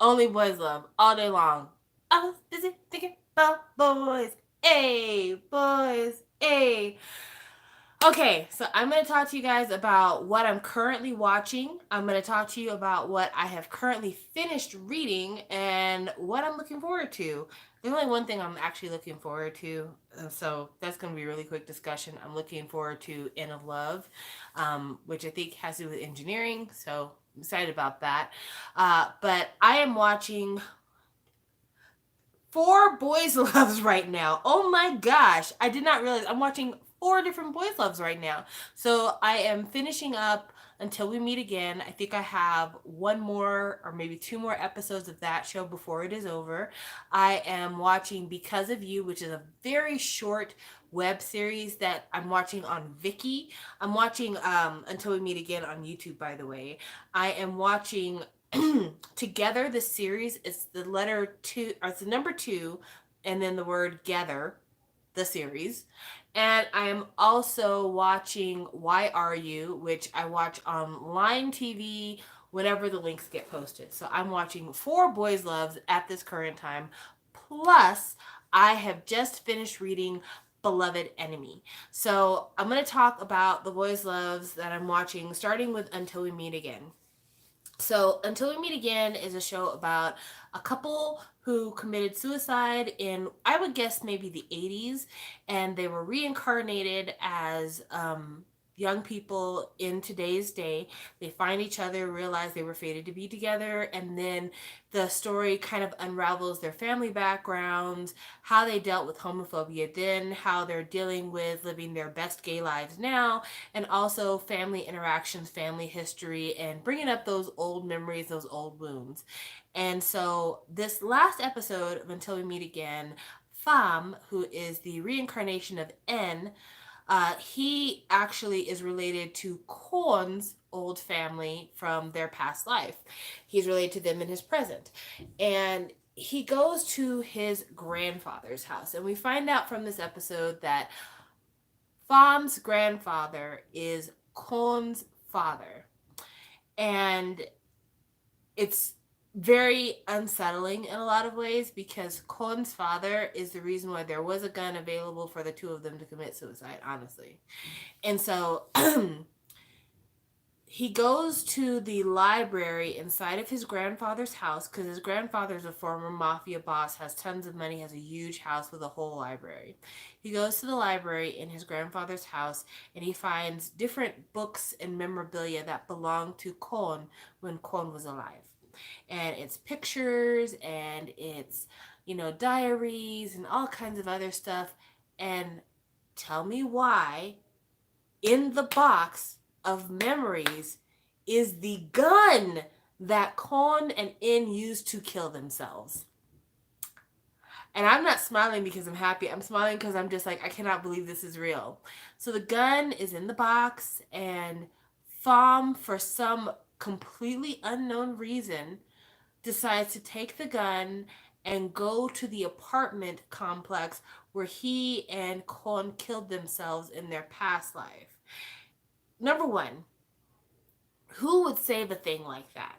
Only boys love all day long. I was busy thinking about boys. Hey, boys. Hey. Okay, so I'm going to talk to you guys about what I'm currently watching. I'm going to talk to you about what I have currently finished reading and what I'm looking forward to. There's only one thing I'm actually looking forward to, so that's going to be a really quick discussion. I'm looking forward to End of Love, which I think has to do with engineering, so I'm excited about that. But I am watching four boys loves right now. Oh my gosh. I did not realize I'm watching four different boys loves right now. So I am finishing up Until We Meet Again. I think I have one more or maybe two more episodes of that show before it is over. I am watching Because of You, which is a very short web series that I'm watching on Viki. I'm watching Until We Meet Again on YouTube, by the way. I am watching Together, the series, is the letter two, or it's the number two, and then the word gather, the series. And I am also watching Why Are You, which I watch on Line TV whenever the links get posted. So I'm watching four boys loves at this current time. Plus, I have just finished reading Beloved Enemy. So I'm going to talk about the boys loves that I'm watching, starting with Until We Meet Again. So, Until We Meet Again is a show about a couple who committed suicide in, I would guess, maybe the 80s, and they were reincarnated as young people in today's day. They find each other, realize they were fated to be together, and then the story kind of unravels their family backgrounds, how they dealt with homophobia then, how they're dealing with living their best gay lives now, and also family interactions, family history, and bringing up those old memories, those old wounds. And so, this last episode of Until We Meet Again, Pham, who is the reincarnation of N, he actually is related to Korn's old family from their past life. He's related to them in his present. And he goes to his grandfather's house. And we find out from this episode that Fam's grandfather is Korn's father. And it's very unsettling in a lot of ways because Korn's father is the reason why there was a gun available for the two of them to commit suicide, honestly. And so he goes to the library inside of his grandfather's house because his grandfather's a former mafia boss, has tons of money, has a huge house with a whole library. He goes to the library in his grandfather's house and he finds different books and memorabilia that belonged to Kon when Kon was alive. And it's pictures and it's, diaries and all kinds of other stuff. And tell me why in the box of memories is the gun that Kon and In used to kill themselves. And I'm not smiling because I'm happy. I'm smiling because I'm just like, I cannot believe this is real. So the gun is in the box, and Pham, for some completely unknown reason, decides to take the gun and go to the apartment complex where he and Kon killed themselves in their past life. Number one, who would save a thing like that?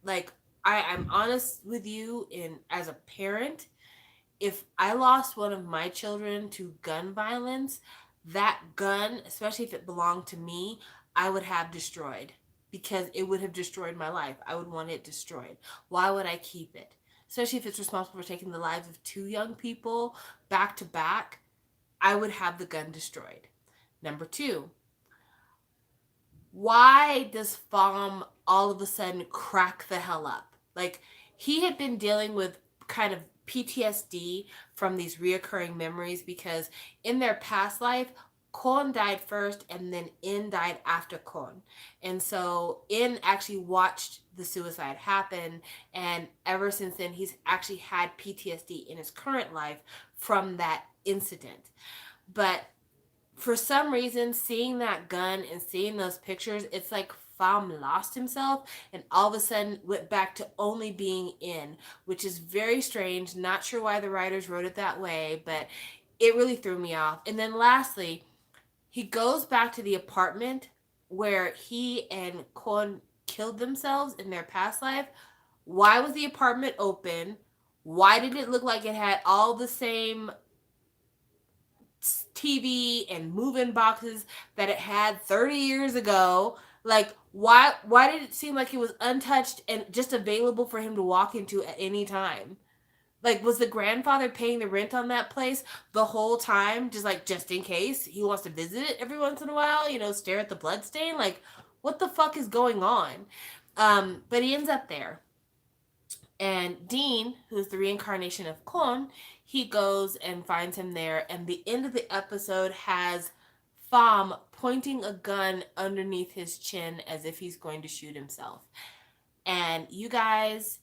Like, I'm honest with you, in as a parent, if I lost one of my children to gun violence, that gun, especially if it belonged to me, I would have destroyed because it would have destroyed my life. I would want it destroyed. Why would I keep it? Especially if it's responsible for taking the lives of two young people back to back, I would have the gun destroyed. Number two, why does Pham all of a sudden crack the hell up? Like, he had been dealing with kind of PTSD from these reoccurring memories because in their past life, Kon died first and then In died after Kon. And so In actually watched the suicide happen, and ever since then he's actually had PTSD in his current life from that incident. But for some reason, seeing that gun and seeing those pictures, it's like Pham lost himself and all of a sudden went back to only being In, which is very strange. Not sure why the writers wrote it that way, but it really threw me off. And then lastly, he goes back to the apartment where he and Kon killed themselves in their past life. Why was the apartment open? Why did it look like it had all the same TV and move-in boxes that it had 30 years ago? Like, why did it seem like it was untouched and just available for him to walk into at any time? Like, was the grandfather paying the rent on that place the whole time, just in case he wants to visit it every once in a while, stare at the bloodstain? Like, what the fuck is going on? But he ends up there. And Dean, who's the reincarnation of Kon, he goes and finds him there. And the end of the episode has Pham pointing a gun underneath his chin as if he's going to shoot himself. And you guys,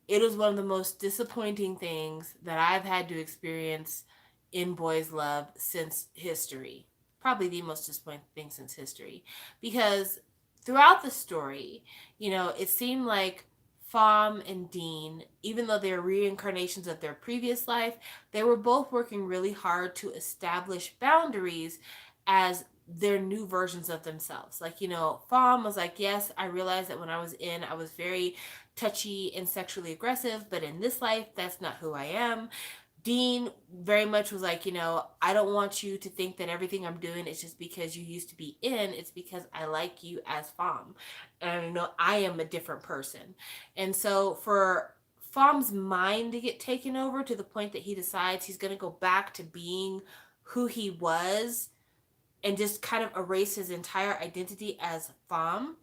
it was one of the most disappointing things that I've had to experience in Boys Love since history. Probably the most disappointing thing since history. Because throughout the story, it seemed like Pham and Dean, even though they're reincarnations of their previous life, they were both working really hard to establish boundaries as their new versions of themselves. Like, Pham was like, yes, I realized that when I was I was very touchy and sexually aggressive, but in this life, that's not who I am. Dean very much was like, I don't want you to think that everything I'm doing is just because you used to be in. It's because I like you as Pham. And I am a different person. And so for Pham's mind to get taken over to the point that he decides he's going to go back to being who he was and just kind of erase his entire identity as Pham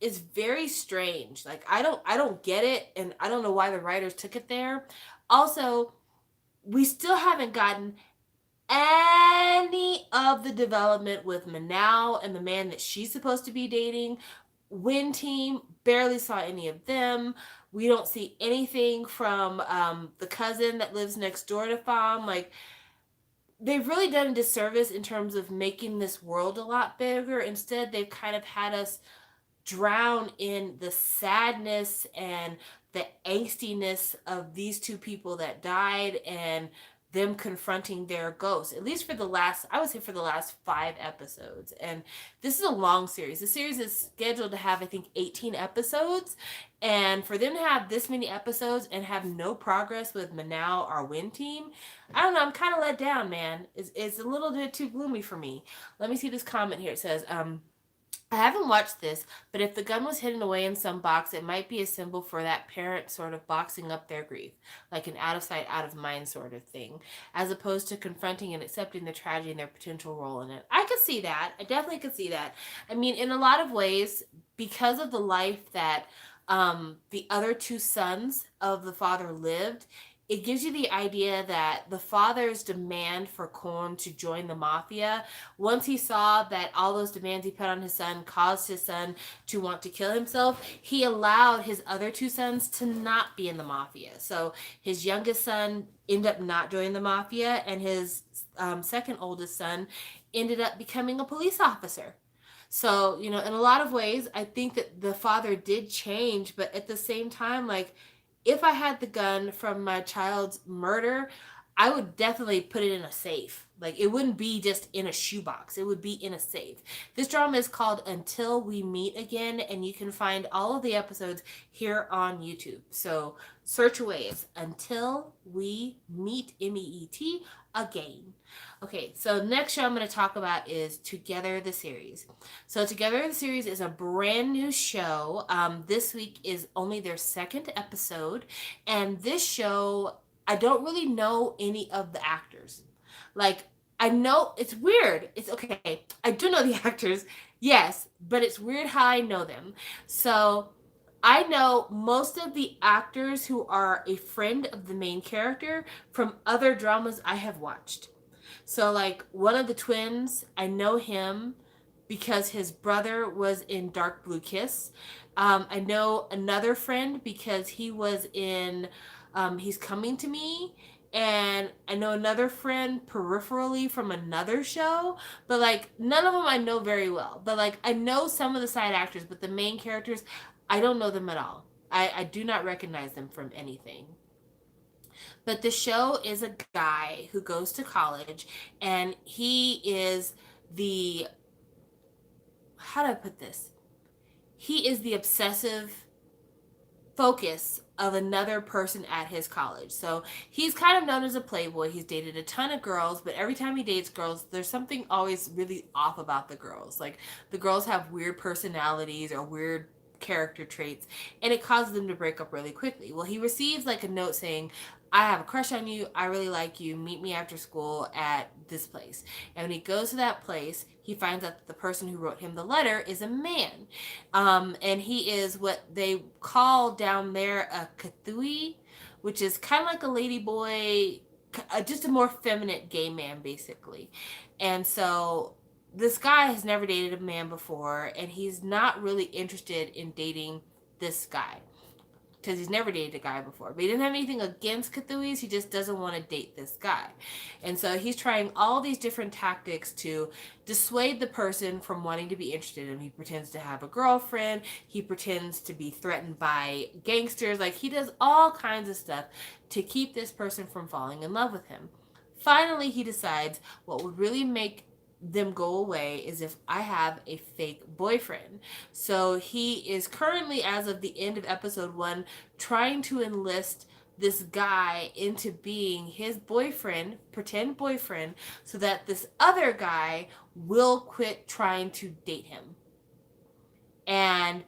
is very strange. Like, I don't get it, and I don't know why the writers took it there. Also, we still haven't gotten any of the development with Manal and the man that she's supposed to be dating. Win team, barely saw any of them. We don't see anything from the cousin that lives next door to Pham. Like, they've really done a disservice in terms of making this world a lot bigger. Instead, they've kind of had us drown in the sadness and the angstiness of these two people that died and them confronting their ghosts, at least for the last, I would say, for the last 5 episodes. And this is a long series. The series is scheduled to have, I think, 18 episodes. And for them to have this many episodes and have no progress with Manal or Win team, I don't know, I'm kind of let down, man. It's a little bit too gloomy for me. Let me see this comment here. It says, I haven't watched this, but if the gun was hidden away in some box, it might be a symbol for that parent sort of boxing up their grief, like an out of sight, out of mind sort of thing, as opposed to confronting and accepting the tragedy and their potential role in it. I could see that. I definitely could see that. I mean, in a lot of ways, because of the life that the other 2 sons of the father lived, it gives you the idea that the father's demand for Kon to join the mafia, once he saw that all those demands he put on his son caused his son to want to kill himself, he allowed his other 2 sons to not be in the mafia. So his youngest son ended up not joining the mafia, and his second oldest son ended up becoming a police officer. So, in a lot of ways, I think that the father did change, but at the same time, like, if I had the gun from my child's murder, I would definitely put it in a safe. Like, it wouldn't be just in a shoebox. It would be in a safe. This drama is called Until We Meet Again, and you can find all of the episodes here on YouTube. So search away. It's Until We Meet, MEET, Again. Okay, so next show I'm going to talk about is Together the Series. So Together the Series is a brand new show. This week is only their 2nd episode, and this show, I don't really know any of the actors. Like, I know, it's weird. It's okay. I do know the actors, yes, but it's weird how I know them. So I know most of the actors who are a friend of the main character from other dramas I have watched. So, like, one of the twins, I know him because his brother was in Dark Blue Kiss. I know another friend because he was in He's Coming to Me. And I know another friend peripherally from another show, but like none of them I know very well. But like I know some of the side actors, but the main characters, I don't know them at all. I do not recognize them from anything. But the show is a guy who goes to college, and he is the, how do I put this? He is the obsessive focus of another person at his college. So he's kind of known as a playboy. He's dated a ton of girls, but every time he dates girls, there's something always really off about the girls. Like the girls have weird personalities or weird character traits, and it causes them to break up really quickly. Well, he receives like a note saying, I have a crush on you. I really like you. Meet me after school at this place. And when he goes to that place, he finds out that the person who wrote him the letter is a man. And he is what they call down there a Kathui, which is kind of like a lady boy, just a more feminine gay man, basically. And so this guy has never dated a man before, and he's not really interested in dating this guy because he's never dated a guy before. But he didn't have anything against Cthuis. He just doesn't want to date this guy. And so he's trying all these different tactics to dissuade the person from wanting to be interested in him. He pretends to have a girlfriend. He pretends to be threatened by gangsters. Like, he does all kinds of stuff to keep this person from falling in love with him. Finally, he decides what would really make them go away is if I have a fake boyfriend. So he is currently, as of the end of episode 1, trying to enlist this guy into being his boyfriend, pretend boyfriend, so that this other guy will quit trying to date him. And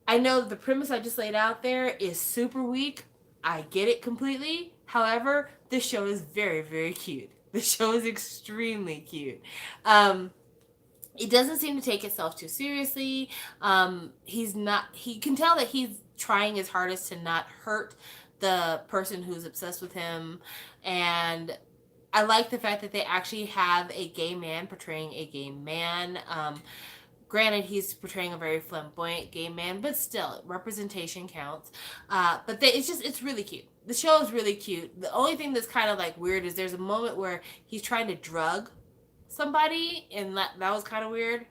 I know the premise I just laid out there is super weak. I get it completely. However, this show is very, very cute. The show is extremely cute. It doesn't seem to take itself too seriously. He can tell that he's trying his hardest to not hurt the person who's obsessed with him. And I like the fact that they actually have a gay man portraying a gay man. Granted, he's portraying a very flamboyant gay man, but still, representation counts. It's really cute. The show is really cute. The only thing that's kind of like weird is there's a moment where he's trying to drug somebody, and that was kind of weird.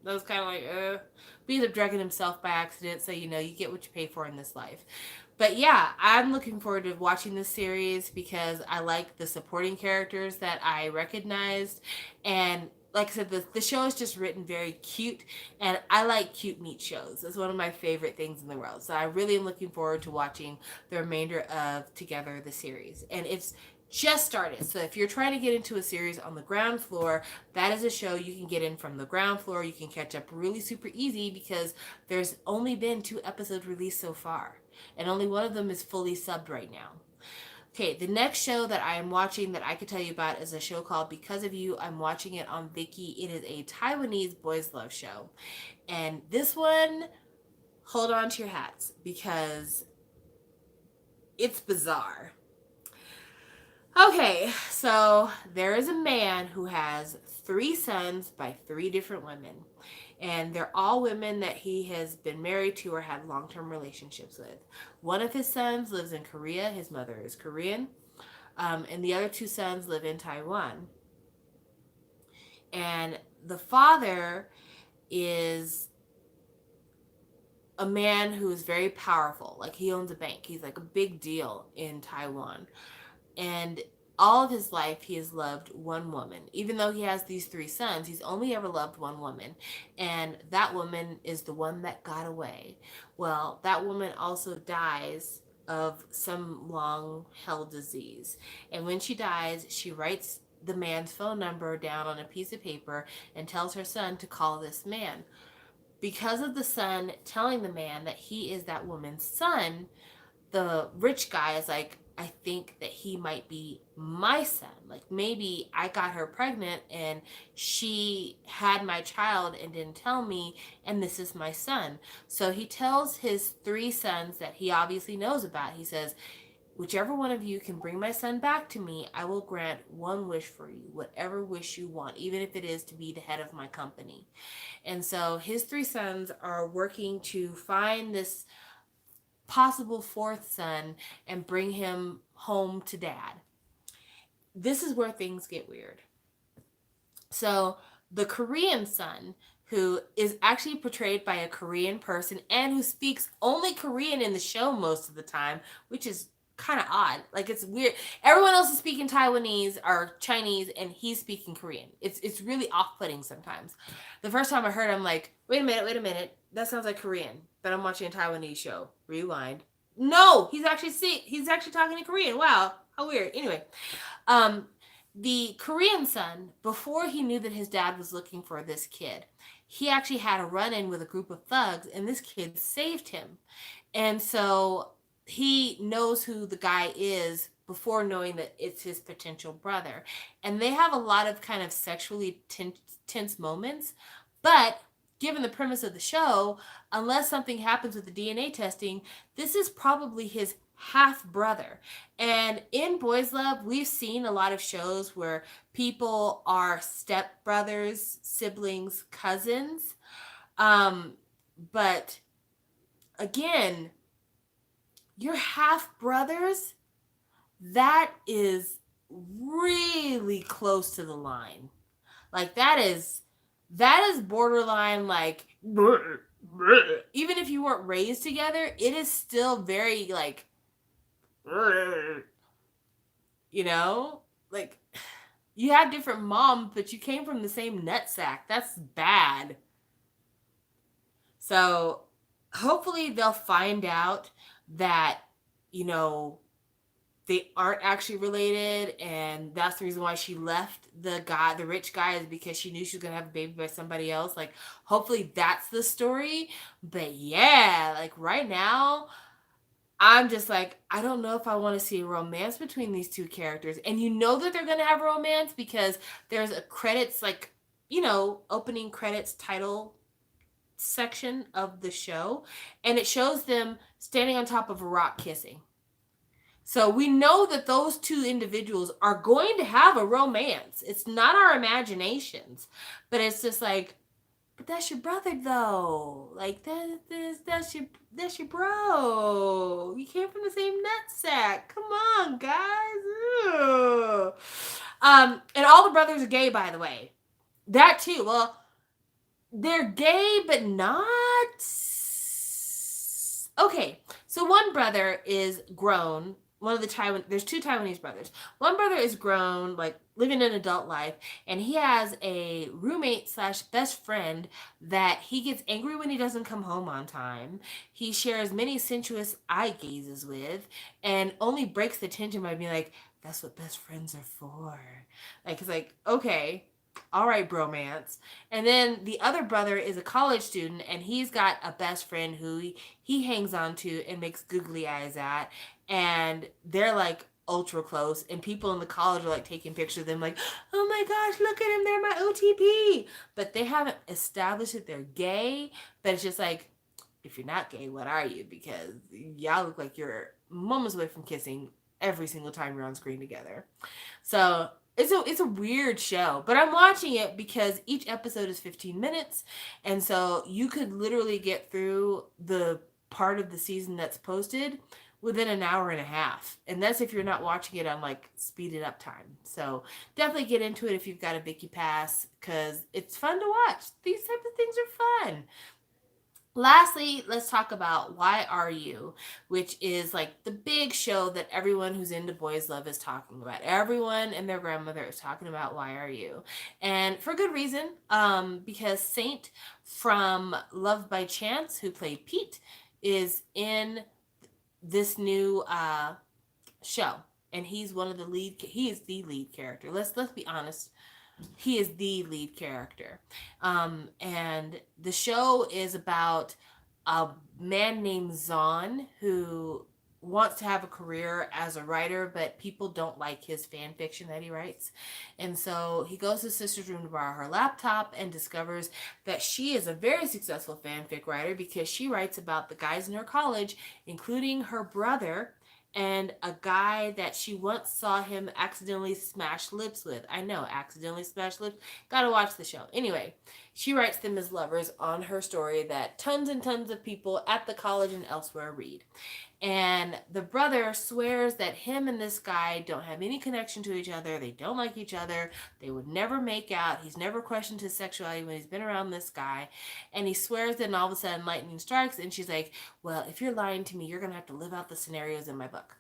That was kind of like, but he ended up drugging himself by accident, so you get what you pay for in this life. But yeah, I'm looking forward to watching this series because I like the supporting characters that I recognized, and like I said, the show is just written very cute, and I like cute meat shows. It's one of my favorite things in the world. So I really am looking forward to watching the remainder of Together, the series. And it's just started. So if you're trying to get into a series on the ground floor, that is a show you can get in from the ground floor. You can catch up really super easy because there's only been 2 episodes released so far, and only one of them is fully subbed right now. Okay, the next show that I am watching that I could tell you about is a show called Because of You. I'm watching it on Viki. It is a Taiwanese boys' love show. And this one, hold on to your hats because it's bizarre. Okay, so there is a man who has 3 sons by 3 different women. And they're all women that he has been married to or had long-term relationships with. One of his sons lives in Korea. His mother is Korean. And the other 2 sons live in Taiwan. And the father is a man who is very powerful. Like, he owns a bank. He's like a big deal in Taiwan. And all of his life, he has loved one woman. Even though he has these 3 sons, he's only ever loved one woman. And that woman is the one that got away. Well, that woman also dies of some long-held disease. And when she dies, she writes the man's phone number down on a piece of paper and tells her son to call this man. Because of the son telling the man that he is that woman's son, the rich guy is like, I think that he might be my son. Like, maybe I got her pregnant and she had my child and didn't tell me, and this is my son. So he tells his 3 sons that he obviously knows about. He says, whichever one of you can bring my son back to me, I will grant one wish for you, whatever wish you want, even if it is to be the head of my company. And so his 3 sons are working to find this possible 4th son and bring him home to dad. This is where things get weird. So the Korean son, who is actually portrayed by a Korean person and who speaks only Korean in the show most of the time, which is kind of odd. Like, it's weird. Everyone else is speaking Taiwanese or Chinese and he's speaking Korean. It's really off-putting sometimes. The first time I heard it, I'm like, wait a minute. That sounds like Korean, but I'm watching a Taiwanese show. Rewind. No, he's actually talking in Korean. Wow, how weird. Anyway, um, the Korean son, before he knew that his dad was looking for this kid, he actually had a run-in with a group of thugs, and this kid saved him. And so he knows who the guy is before knowing that it's his potential brother. And they have a lot of kind of sexually tense moments. But given the premise of the show, unless something happens with the DNA testing, this is probably his half brother. And in Boys Love, we've seen a lot of shows where people are step brothers, siblings, cousins. But again, your half brothers, that is really close to the line. Like that is borderline like even if you weren't raised together, it is still very like you know, like you have different moms, but you came from the same nutsack. That's bad. So hopefully they'll find out that, you know, they aren't actually related, and that's the reason why she left the rich guy, is because she knew she was gonna have a baby by somebody else. Like, hopefully that's the story. But yeah, like right now, I'm just like, I don't know if I want to see a romance between these two characters. And you know that they're gonna have romance because there's a credits, like, you know, opening credits title section of the show, and it shows them standing on top of a rock kissing. So we know that those two individuals are going to have a romance. It's not our imaginations, but it's just like, but that's your brother though. Like that's your bro. You came from the same nutsack. Come on, guys. Ugh. And all the brothers are gay, by the way. That too. Well, they're gay, but not. Okay, so one brother is grown. One of the there's two Taiwanese brothers. One brother is grown, like living an adult life, and he has a roommate slash best friend that he gets angry when he doesn't come home on time. He shares many sensuous eye gazes with, and only breaks the tension by being like, "That's what best friends are for." Like it's like, okay, all right, bromance. And then the other brother is a college student, and he's got a best friend who he hangs on to and makes googly eyes at, and they're like ultra close, and people in the college are like taking pictures of them like, oh my gosh, look at him, they're my OTP. But they haven't established that they're gay. But it's just like, if you're not gay, what are you? Because y'all look like you're moments away from kissing every single time you're on screen together. So it's a weird show, but I'm watching it because each episode is 15 minutes, and so you could literally get through the part of the season that's posted within an hour and a half, and that's if you're not watching it on like speeded up time. So definitely get into it if you've got a Viki Pass, because it's fun to watch. These types of things are fun. Lastly, let's talk about Why Are You, which is like the big show that everyone who's into Boys Love is talking about. Everyone and their grandmother is talking about Why Are You, and for good reason. Because Saint from Love by Chance, who played Pete, is in this new show, and he's one of the lead. He is the lead character. Let's be honest. He is the lead character. And the show is about a man named Zahn who wants to have a career as a writer, but people don't like his fan fiction that he writes. And so he goes to his sister's room to borrow her laptop and discovers that she is a very successful fanfic writer because she writes about the guys in her college, including her brother, and a guy that she once saw him accidentally smash lips with. I know, accidentally smash lips. Gotta watch the show. Anyway, she writes them as lovers on her story that tons and tons of people at the college and elsewhere read. And the brother swears that him and this guy don't have any connection to each other. They don't like each other. They would never make out. He's never questioned his sexuality when he's been around this guy. And he swears that, and all of a sudden lightning strikes, and she's like, well, if you're lying to me, you're going to have to live out the scenarios in my book.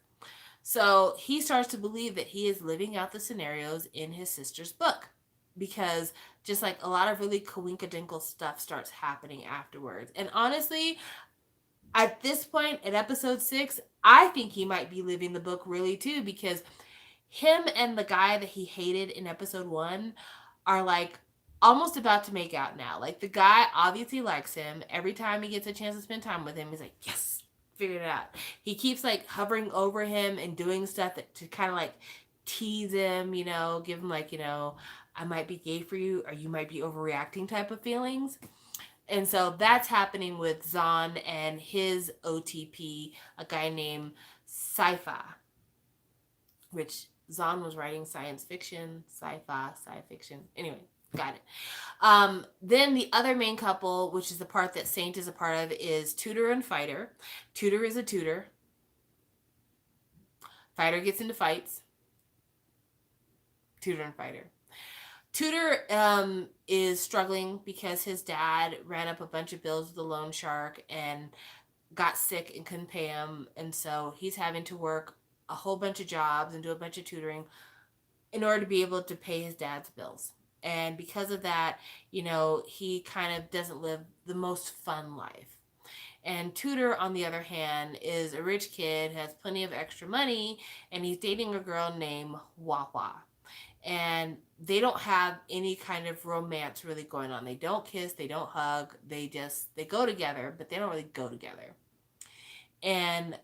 So he starts to believe that he is living out the scenarios in his sister's book. because just like a lot of really coinkadinkle stuff starts happening afterwards. And honestly, at this point in episode 6, I think he might be living the book really too, because him and the guy that he hated in episode 1 are like almost about to make out now. Like the guy obviously likes him. Every time he gets a chance to spend time with him, he's like, yes, figured it out. He keeps like hovering over him and doing stuff that to kind of like tease him, give him like, I might be gay for you, or you might be overreacting type of feelings. And so that's happening with Zahn and his OTP, a guy named Saifa, which Zahn was writing science fiction, sci-fi, sci-fiction. Anyway, got it. Then the other main couple, which is the part that Saint is a part of, is Tutor and Fighter. Tutor is a tutor. Fighter gets into fights. Tutor and Fighter. Tutor is struggling because his dad ran up a bunch of bills with a loan shark and got sick and couldn't pay him. And so he's having to work a whole bunch of jobs and do a bunch of tutoring in order to be able to pay his dad's bills. And because of that, he kind of doesn't live the most fun life. And Tutor, on the other hand, is a rich kid, has plenty of extra money, and he's dating a girl named Wawa. And they don't have any kind of romance really going on. They don't kiss, they don't hug, they go together, but they don't really go together. And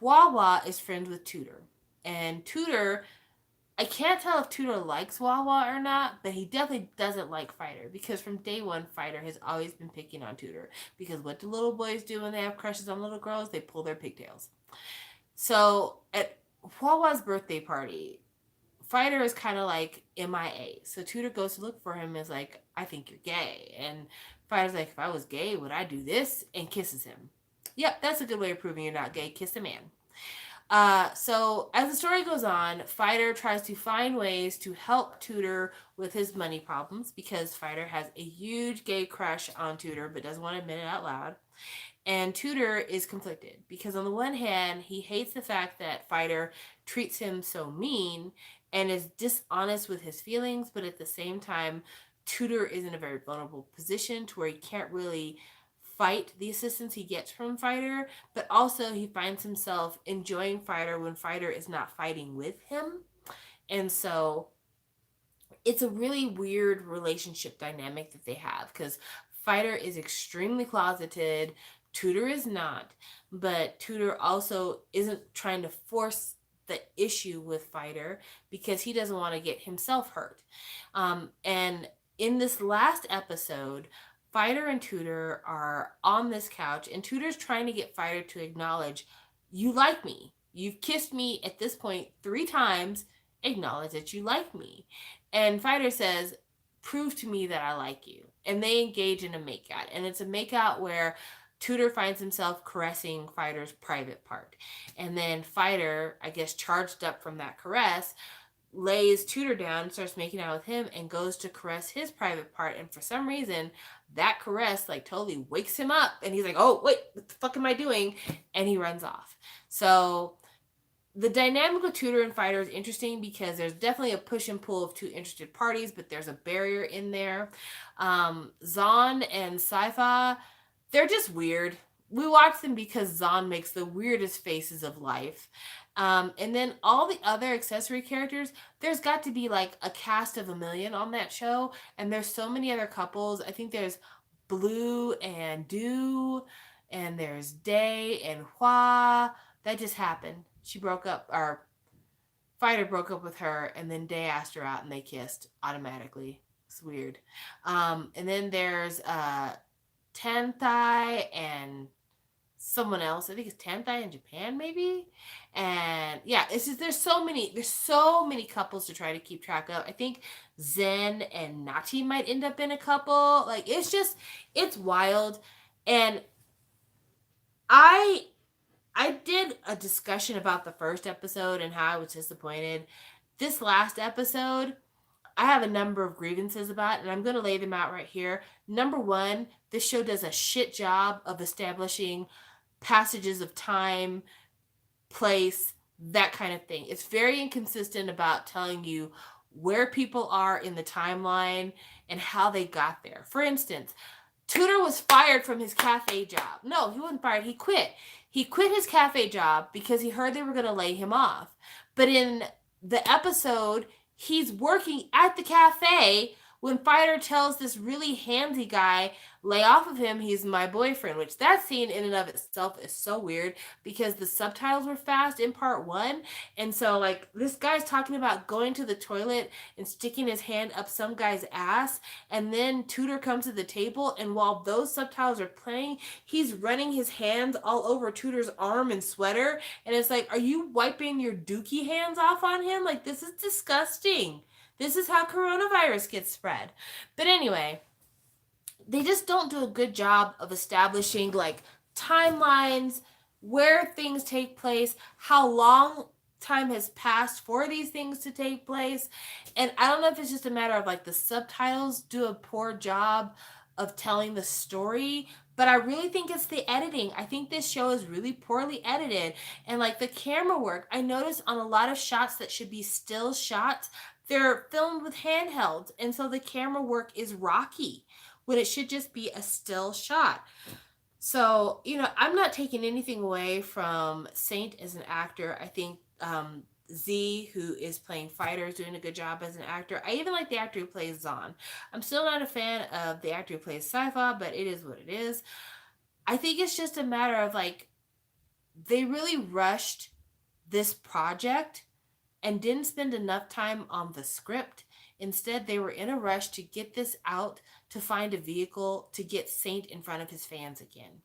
Wawa is friends with Tutor. And Tutor, I can't tell if Tutor likes Wawa or not, but he definitely doesn't like Fighter, because from day one, Fighter has always been picking on Tutor. Because what do little boys do when they have crushes on little girls? They pull their pigtails. So at Wawa's birthday party, Fighter is kind of like MIA. So Tutor goes to look for him and is like, I think you're gay. And Fighter's like, if I was gay, would I do this? And kisses him. Yep, that's a good way of proving you're not gay. Kiss a man. So as the story goes on, Fighter tries to find ways to help Tutor with his money problems, because Fighter has a huge gay crush on Tutor but doesn't want to admit it out loud. And Tutor is conflicted because on the one hand, he hates the fact that Fighter treats him so mean and is dishonest with his feelings, but at the same time, Tutor is in a very vulnerable position to where he can't really fight the assistance he gets from Fighter, but also he finds himself enjoying Fighter when Fighter is not fighting with him. And so it's a really weird relationship dynamic that they have, because Fighter is extremely closeted, Tutor is not, but Tutor also isn't trying to force the issue with Fighter because he doesn't want to get himself hurt. And in this last episode, Fighter and Tutor are on this couch, and Tutor's trying to get Fighter to acknowledge, you like me. You've kissed me at this point 3 times. Acknowledge that you like me. And Fighter says, prove to me that I like you. And they engage in a makeout. And it's a makeout where Tutor finds himself caressing Fighter's private part. And then Fighter, I guess charged up from that caress, lays Tutor down, starts making out with him, and goes to caress his private part. And for some reason, that caress like totally wakes him up. And he's like, oh, wait, what the fuck am I doing? And he runs off. So the dynamic of Tutor and Fighter is interesting because there's definitely a push and pull of 2 interested parties, but there's a barrier in there. Zahn and Saifa, they're just weird. We watch them because Zahn makes the weirdest faces of life. And then all the other accessory characters, there's got to be like a cast of 1,000,000 on that show. And there's so many other couples. I think there's Blue and Do, and there's Day and Hua. That just happened. She broke up, or Fighter broke up with her, and then Day asked her out and they kissed automatically. It's weird. And then there's Tanthai and someone else. I think it's Tanthai in Japan, maybe. And yeah, it's just there's so many couples to try to keep track of. I think Zen and Nati might end up in a couple. Like it's wild. And I did a discussion about the first episode and how I was disappointed. This last episode, I have a number of grievances about, and I'm going to lay them out right here. Number 1, this show does a shit job of establishing passages of time, place, that kind of thing. It's very inconsistent about telling you where people are in the timeline and how they got there. For instance, Tudor was fired from his cafe job. No, he wasn't fired. He quit. He quit his cafe job because he heard they were going to lay him off. But in the episode, he's working at the cafe when Fighter tells this really handsy guy, lay off of him, he's my boyfriend, which that scene in and of itself is so weird because the subtitles were fast in part one. And so, like, this guy's talking about going to the toilet and sticking his hand up some guy's ass. And then Tudor comes to the table, and while those subtitles are playing, he's running his hands all over Tudor's arm and sweater. And it's like, are you wiping your dookie hands off on him? Like, this is disgusting. This is how coronavirus gets spread. But anyway, they just don't do a good job of establishing like timelines, where things take place, how long time has passed for these things to take place. And I don't know if it's just a matter of like the subtitles do a poor job of telling the story, but I really think it's the editing. I think this show is really poorly edited. And like the camera work, I noticed on a lot of shots that should be still shots, they're filmed with handhelds. And so the camera work is rocky when it should just be a still shot. So, I'm not taking anything away from Saint as an actor. I think Z, who is playing Fighter, is doing a good job as an actor. I even like the actor who plays Zahn. I'm still not a fan of the actor who plays Sypha, but it is what it is. I think it's just a matter of like, they really rushed this project and didn't spend enough time on the script. Instead, they were in a rush to get this out, to find a vehicle to get Saint in front of his fans again.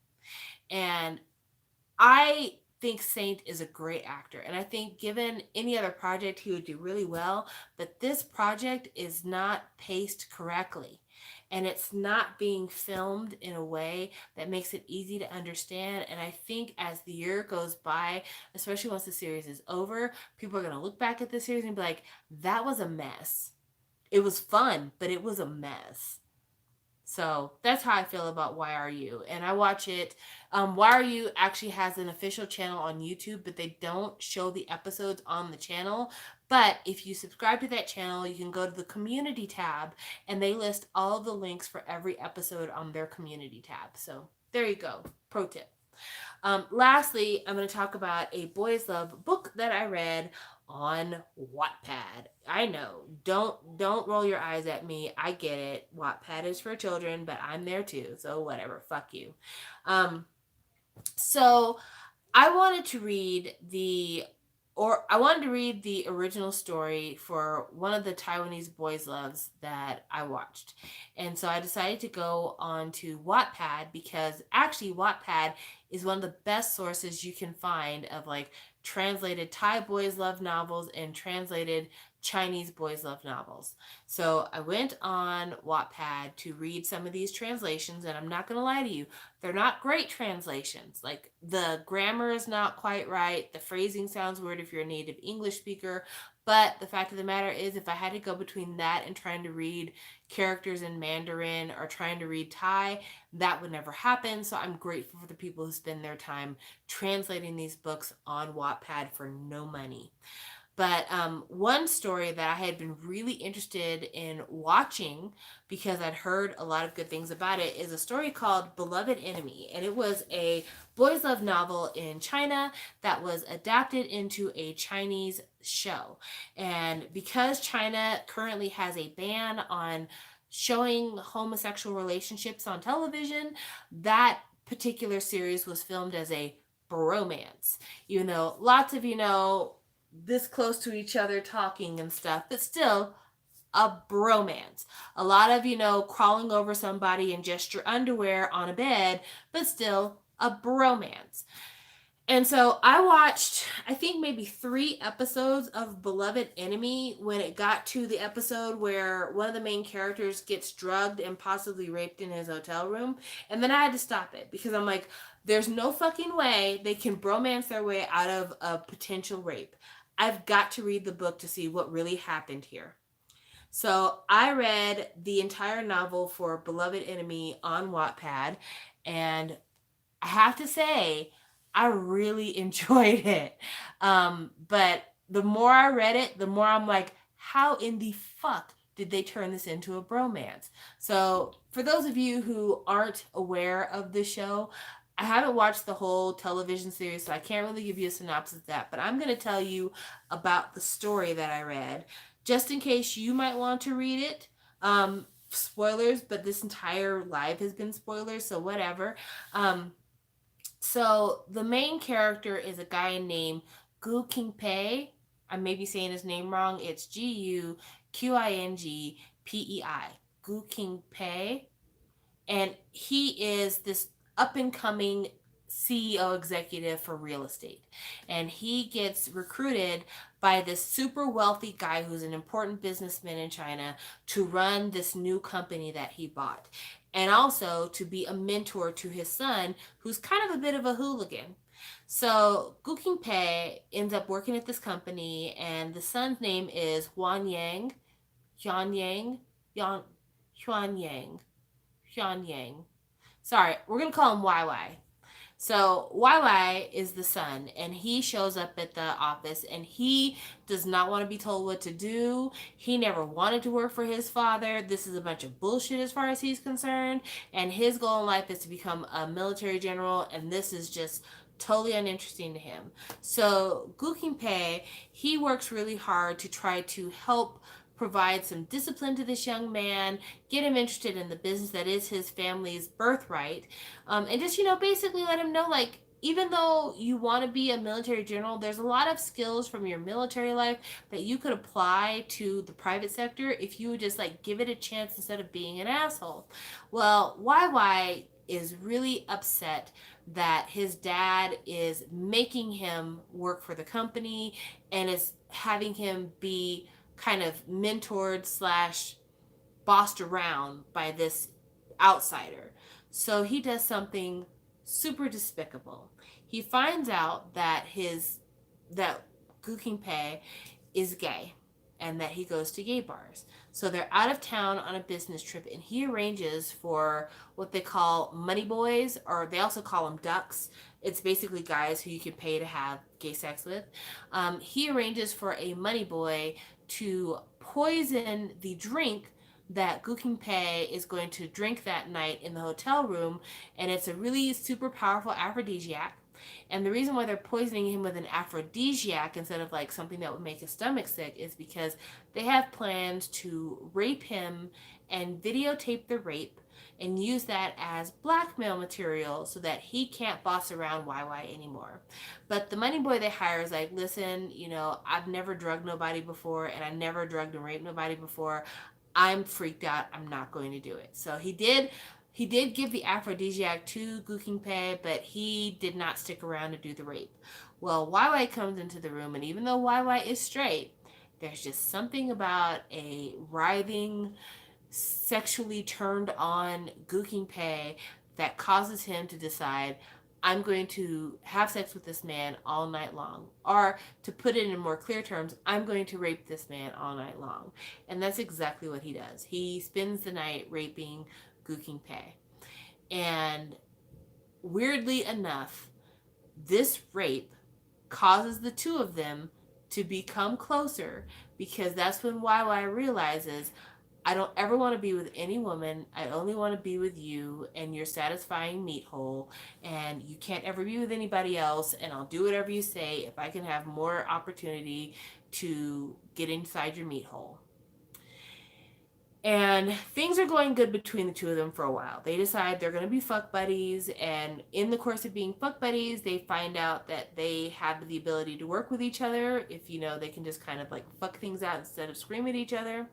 And I think Saint is a great actor. And I think given any other project, he would do really well. But this project is not paced correctly. And it's not being filmed in a way that makes it easy to understand. And I think as the year goes by, especially once the series is over, people are going to look back at this series and be like, that was a mess. It was fun, but it was a mess. So that's how I feel about Why Are You? And I watch it. Why Are You actually has an official channel on YouTube, but they don't show the episodes on the channel. But if you subscribe to that channel, you can go to the community tab and they list all the links for every episode on their community tab. So there you go. Pro tip. Lastly, I'm going to talk about a boys love book that I read on Wattpad. I know, don't roll your eyes at me. I get it. Wattpad is for children, but I'm there too. So whatever, fuck you. So I wanted to read the original story for one of the Taiwanese boys loves that I watched. And so I decided to go on to Wattpad because actually Wattpad is one of the best sources you can find of like translated Thai boys love novels and translated Chinese boys love novels. So I went on Wattpad to read some of these translations, and I'm not going to lie to you, they're not great translations. Like the grammar is not quite right, the phrasing sounds weird if you're a native English speaker, but the fact of the matter is if I had to go between that and trying to read characters in Mandarin or trying to read Thai, that would never happen. So I'm grateful for the people who spend their time translating these books on Wattpad for no money. But one story that I had been really interested in watching because I'd heard a lot of good things about it is a story called Beloved Enemy. And it was a boys love novel in China that was adapted into a Chinese show. And because China currently has a ban on showing homosexual relationships on television, that particular series was filmed as a bromance. Even though lots of this close to each other talking and stuff, but still a bromance. A lot of, crawling over somebody in just your underwear on a bed, but still a bromance. And so I watched, I think maybe 3 episodes of Beloved Enemy when it got to the episode where one of the main characters gets drugged and possibly raped in his hotel room. And then I had to stop it because I'm like, there's no fucking way they can bromance their way out of a potential rape. I've got to read the book to see what really happened here. So I read the entire novel for Beloved Enemy on Wattpad, and I have to say, I really enjoyed it. But the more I read it, the more I'm like, how in the fuck did they turn this into a bromance? So, for those of you who aren't aware of the show, I haven't watched the whole television series, so I can't really give you a synopsis of that, but I'm going to tell you about the story that I read, just in case you might want to read it. Spoilers, but this entire live has been spoilers, so whatever. So the main character is a guy named Gu Qingpei. I may be saying his name wrong. It's Guqingpei. Gu Qingpei. And he is this up and coming CEO executive for real estate. And he gets recruited by this super wealthy guy who's an important businessman in China to run this new company that he bought. And also to be a mentor to his son, who's kind of a bit of a hooligan. So Gu Qingpei ends up working at this company, and the son's name is Huan Yang. Huan Yang. Huan Yang. Huan Yang. Sorry, we're gonna call him YY. So YY is the son, and he shows up at the office, and he does not want to be told what to do. He never wanted to work for his father. This is a bunch of bullshit as far as he's concerned, and his goal in life is to become a military general, and this is just totally uninteresting to him. So Gu Qingpei, he works really hard to try to help provide some discipline to this young man, get him interested in the business that is his family's birthright, and just, basically let him know, like, even though you want to be a military general, there's a lot of skills from your military life that you could apply to the private sector if you would just, like, give it a chance instead of being an asshole. Well, YY is really upset that his dad is making him work for the company and is having him be kind of mentored slash bossed around by this outsider. So he does something super despicable. He finds out that Gu Qingpei is gay and that he goes to gay bars. So they're out of town on a business trip, and he arranges for what they call money boys, or they also call them ducks. It's basically guys who you can pay to have gay sex with. He arranges for a money boy to poison the drink that Gu Qingpei is going to drink that night in the hotel room, and it's a really super powerful aphrodisiac. And the reason why they're poisoning him with an aphrodisiac instead of like something that would make his stomach sick is because they have plans to rape him and videotape the rape and use that as blackmail material so that he can't boss around YY anymore. But the money boy they hire is like, listen, I've never drugged nobody before, and I never drugged and raped nobody before. I'm freaked out. I'm not going to do it. So he did give the aphrodisiac to Gu Qingpei, but he did not stick around to do the rape. Well, YY comes into the room, and even though YY is straight, there's just something about a writhing, sexually turned on Gu Qingpei that causes him to decide, I'm going to have sex with this man all night long. Or, to put it in more clear terms, I'm going to rape this man all night long. And that's exactly what he does. He spends the night raping Gu Qingpei. And weirdly enough, this rape causes the two of them to become closer, because that's when YY realizes, I don't ever want to be with any woman. I only want to be with you and your satisfying meat hole. And you can't ever be with anybody else. And I'll do whatever you say if I can have more opportunity to get inside your meat hole. And things are going good between the two of them for a while. They decide they're going to be fuck buddies. And in the course of being fuck buddies, they find out that they have the ability to work with each other. If, they can just kind of like fuck things out instead of scream at each other.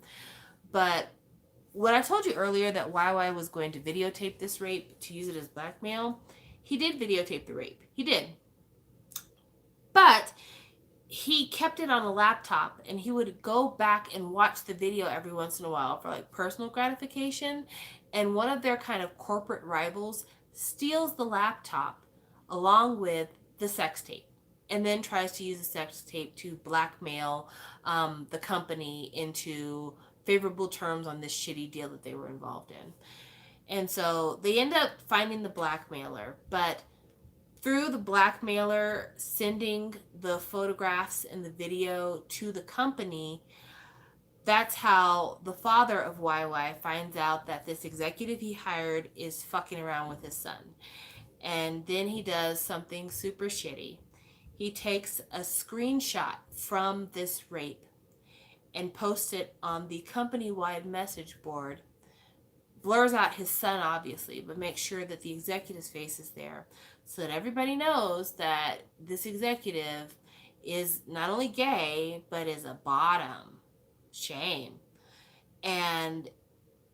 But when I told you earlier that YY was going to videotape this rape to use it as blackmail, he did videotape the rape. He did. But he kept it on a laptop, and he would go back and watch the video every once in a while for like personal gratification. And one of their kind of corporate rivals steals the laptop along with the sex tape, and then tries to use the sex tape to blackmail the company into favorable terms on this shitty deal that they were involved in. And so they end up finding the blackmailer, but through the blackmailer sending the photographs and the video to the company, That's how the father of YY finds out that this executive he hired is fucking around with his son. And then he does something super shitty. He takes a screenshot from this rape and posts it on the company wide message board. Blurs out his son, obviously, but makes sure that the executive's face is there so that everybody knows that this executive is not only gay, but is a bottom. Shame. And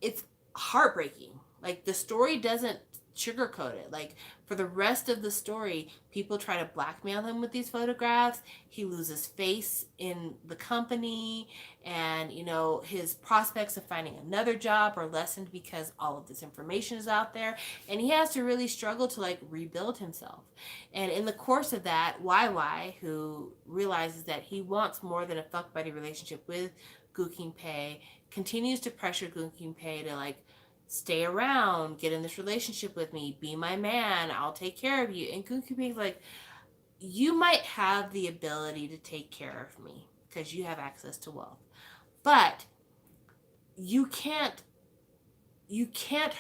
it's heartbreaking. Like, the story doesn't sugarcoat it. Like, for the rest of the story, people try to blackmail him with these photographs. He loses face in the company, and his prospects of finding another job are lessened because all of this information is out there, and he has to really struggle to like rebuild himself. And in the course of that, YY, who realizes that he wants more than a fuck buddy relationship with Gu King Pei, continues to pressure Gu King Pei to like stay around, get in this relationship with me, be my man, I'll take care of you. And Gu King Pei's like, you might have the ability to take care of me because you have access to wealth, but you can't you can't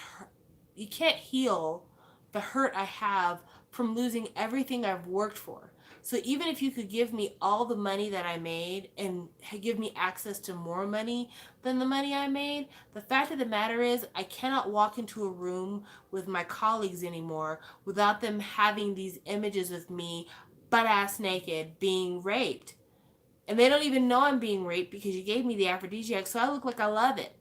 you can't heal the hurt I have from losing everything I've worked for. So even if you could give me all the money that I made and give me access to more money than the money I made, the fact of the matter is I cannot walk into a room with my colleagues anymore without them having these images of me butt ass naked being raped. And they don't even know I'm being raped because you gave me the aphrodisiac, so I look like I love it.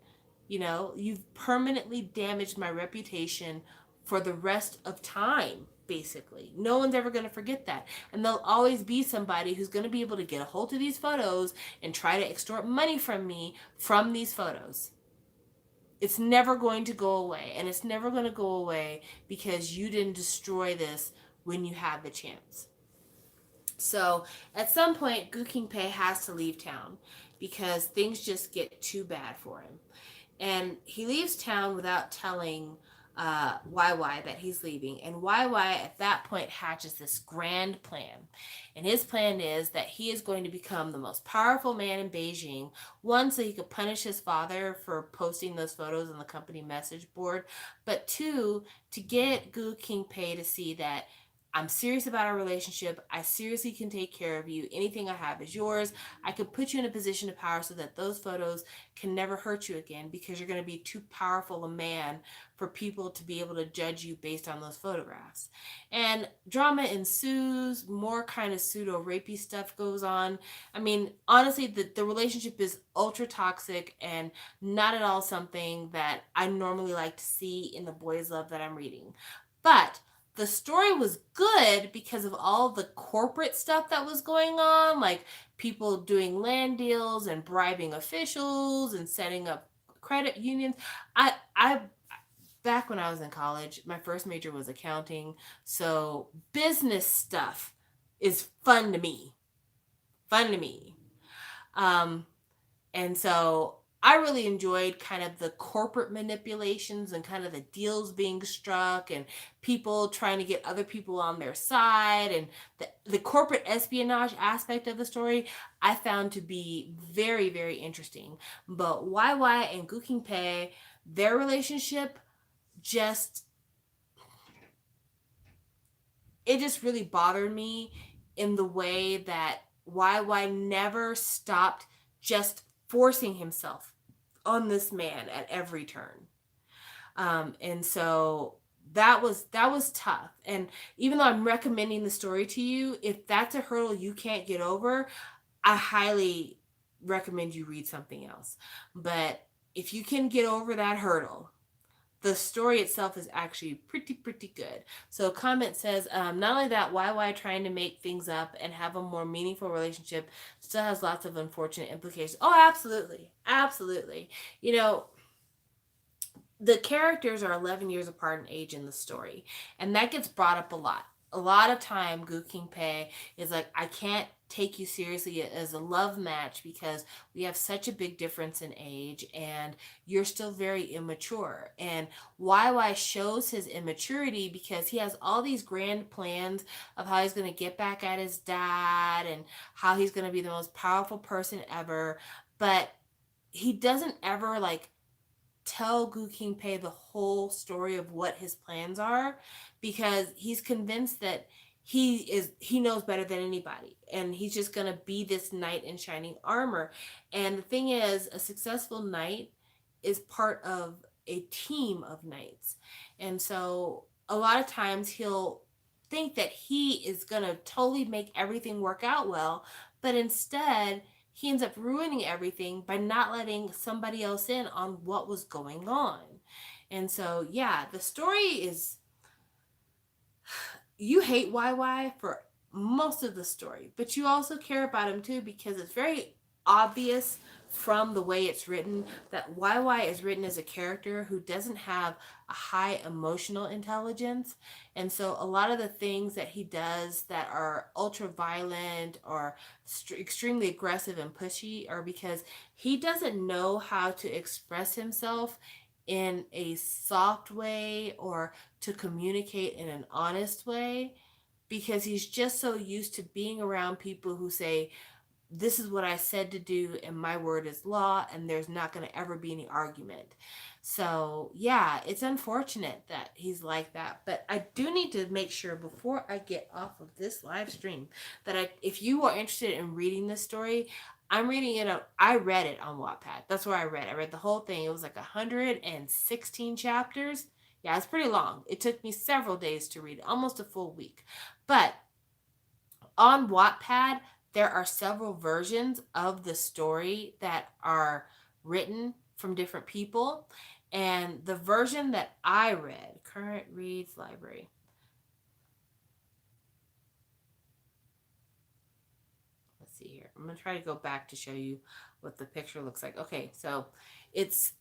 You've permanently damaged my reputation for the rest of time, basically. No one's ever going to forget that. And there'll always be somebody who's going to be able to get a hold of these photos and try to extort money from me from these photos. It's never going to go away. And it's never going to go away because you didn't destroy this when you had the chance. So at some point, Gu King Pei has to leave town because things just get too bad for him. And he leaves town without telling YY that he's leaving. And YY at that point hatches this grand plan. And his plan is that he is going to become the most powerful man in Beijing. One, so he could punish his father for posting those photos on the company message board. But two, to get Gu King Pei to see that I'm serious about our relationship. I seriously can take care of you. Anything I have is yours. I could put you in a position of power so that those photos can never hurt you again because you're going to be too powerful a man for people to be able to judge you based on those photographs. And drama ensues. More kind of pseudo rapey stuff goes on. I mean, honestly, the relationship is ultra toxic and not at all something that I normally like to see in the boys' love that I'm reading. But the story was good because of all the corporate stuff that was going on, like people doing land deals and bribing officials and setting up credit unions. I back when I was in college, my first major was accounting, so business stuff is fun to me. Fun to me. Um, and so I really enjoyed kind of the corporate manipulations and kind of the deals being struck and people trying to get other people on their side, and the corporate espionage aspect of the story I found to be very, very interesting. But YY and Gu King Pei, their relationship just it just really bothered me in the way that YY never stopped just forcing himself on this man at every turn. And so that was tough. And even though I'm recommending the story to you, if that's a hurdle you can't get over, I highly recommend you read something else. But if you can get over that hurdle, the story itself is actually pretty good. So comment says, not only that, YY trying to make things up and have a more meaningful relationship still has lots of unfortunate implications. Oh, absolutely. The characters are 11 years apart in age in the story, and that gets brought up a lot. A lot of time, Gu King Pei is like, I can't take you seriously as a love match because we have such a big difference in age and you're still very immature. And YY shows his immaturity because he has all these grand plans of how he's going to get back at his dad and how he's going to be the most powerful person ever. But he doesn't ever like tell Gu Qingpei the whole story of what his plans are, because he's convinced that he knows better than anybody, and he's just going to be this knight in shining armor. And the thing is, a successful knight is part of a team of knights. And so a lot of times he'll think that he is going to totally make everything work out well, but instead he ends up ruining everything by not letting somebody else in on what was going on. And so, yeah, the story is, you hate YY for most of the story, but you also care about him too, because it's very obvious from the way it's written that YY is written as a character who doesn't have a high emotional intelligence. And so a lot of the things that he does that are ultra violent or extremely aggressive and pushy are because he doesn't know how to express himself in a soft way or to communicate in an honest way, because he's just so used to being around people who say, this is what I said to do, and my word is law, and there's not going to ever be any argument. So, yeah, it's unfortunate that he's like that. But I do need to make sure before I get off of this live stream that if you are interested in reading this story, I'm reading it I read it on Wattpad. That's where I read. I read the whole thing. It was like 116 chapters. Yeah, it's pretty long. It took me several days to read, almost a full week. But on Wattpad, there are several versions of the story that are written from different people. And the version that I read, Current Reads Library. Let's see here. I'm going to try to go back to show you what the picture looks like. Okay, so it's,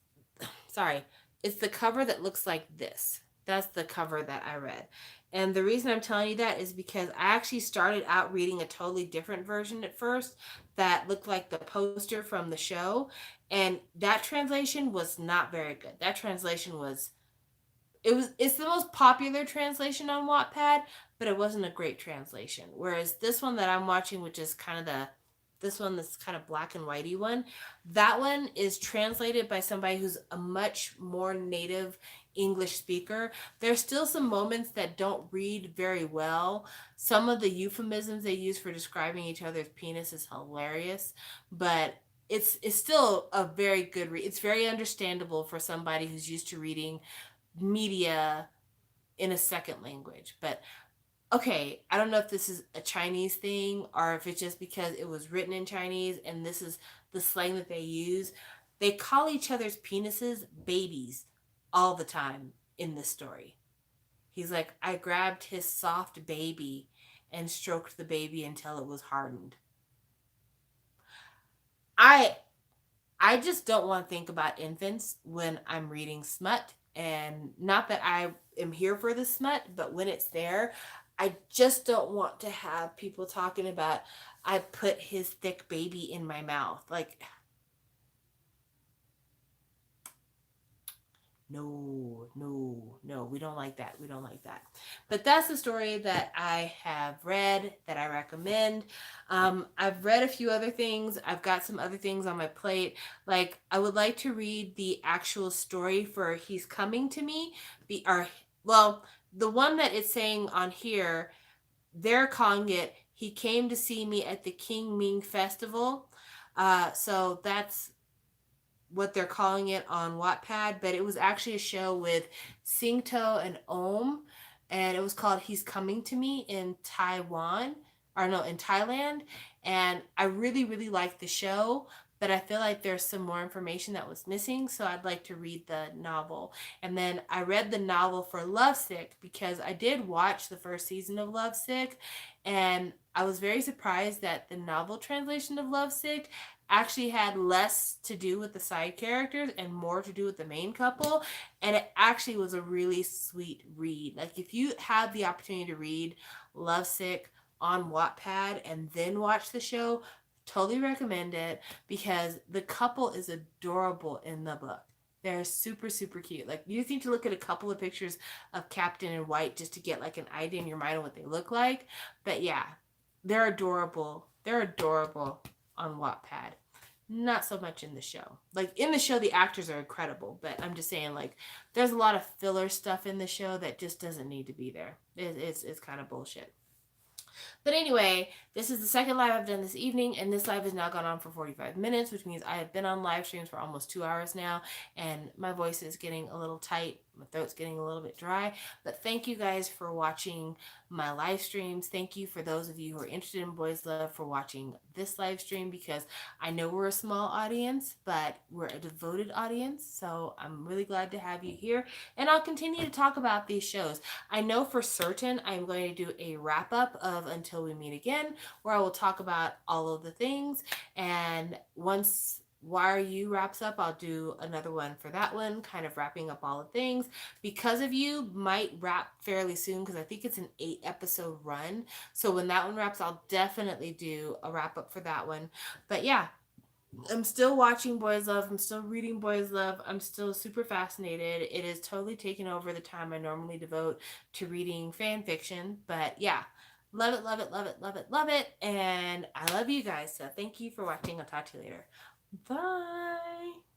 sorry, it's the cover that looks like this. That's the cover that I read. And the reason I'm telling you that is because I actually started out reading a totally different version at first that looked like the poster from the show. And that translation was not very good. That translation was, it's the most popular translation on Wattpad, but it wasn't a great translation. Whereas this one that I'm watching, which is kind of this one that's kind of black and whitey one, that one is translated by somebody who's a much more native English speaker. There's still some moments that don't read very well. Some of the euphemisms they use for describing each other's penis is hilarious, but it's still a very good read. It's very understandable for somebody who's used to reading media in a second language. But okay, I don't know if this is a Chinese thing or if it's just because it was written in Chinese and this is the slang that they use. They call each other's penises babies all the time in this story. He's like, I grabbed his soft baby and stroked the baby until it was hardened. I just don't want to think about infants when I'm reading smut. And not that I am here for the smut, but when it's there, I just don't want to have people talking about, I put his thick baby in my mouth. Like, no, we don't like that. We don't like that. But that's the story that I have read that I recommend. I've read a few other things. I've got some other things on my plate. Like, I would like to read the actual story for He's Coming to Me. The one that it's saying on here, they're calling it He Came to See Me at the King Ming Festival. So that's what they're calling it on Wattpad, but it was actually a show with Singto and Ohm, and it was called He's Coming to Me in Taiwan, or no, in Thailand. And I really, really liked the show, but I feel like there's some more information that was missing, so I'd like to read the novel. And then I read the novel for Lovesick because I did watch the first season of Lovesick, and I was very surprised that the novel translation of Lovesick actually had less to do with the side characters and more to do with the main couple. And it actually was a really sweet read. Like, if you have the opportunity to read Lovesick on Wattpad and then watch the show, totally recommend it, because the couple is adorable in the book. They're super, super cute. Like, you just need to look at a couple of pictures of Captain and White just to get like an idea in your mind of what they look like. But yeah, they're adorable. They're adorable on Wattpad. Not so much in the show. Like in the show, the actors are incredible, but I'm just saying, like, there's a lot of filler stuff in the show that just doesn't need to be there. It's kind of bullshit. But anyway, this is the second live I've done this evening, and this live has now gone on for 45 minutes, which means I have been on live streams for almost 2 hours now, and my voice is getting a little tight. My throat's getting a little bit dry. But thank you guys for watching my live streams. Thank you for those of you who are interested in Boys Love for watching this live stream, because I know we're a small audience, but we're a devoted audience. So I'm really glad to have you here. And I'll continue to talk about these shows. I know for certain I'm going to do a wrap up of Until We Meet Again, where I will talk about all of the things. And once Why Are You wraps up, I'll do another one for that one, kind of wrapping up all the things. Because of You might wrap fairly soon, because I think it's an 8 episode run. So when that one wraps, I'll definitely do a wrap up for that one. But yeah, I'm still watching Boys Love. I'm still reading Boys Love. I'm still super fascinated. It is totally taken over the time I normally devote to reading fan fiction. But yeah, love it, love it, love it, love it, love it. And I love you guys. So thank you for watching. I'll talk to you later. Bye.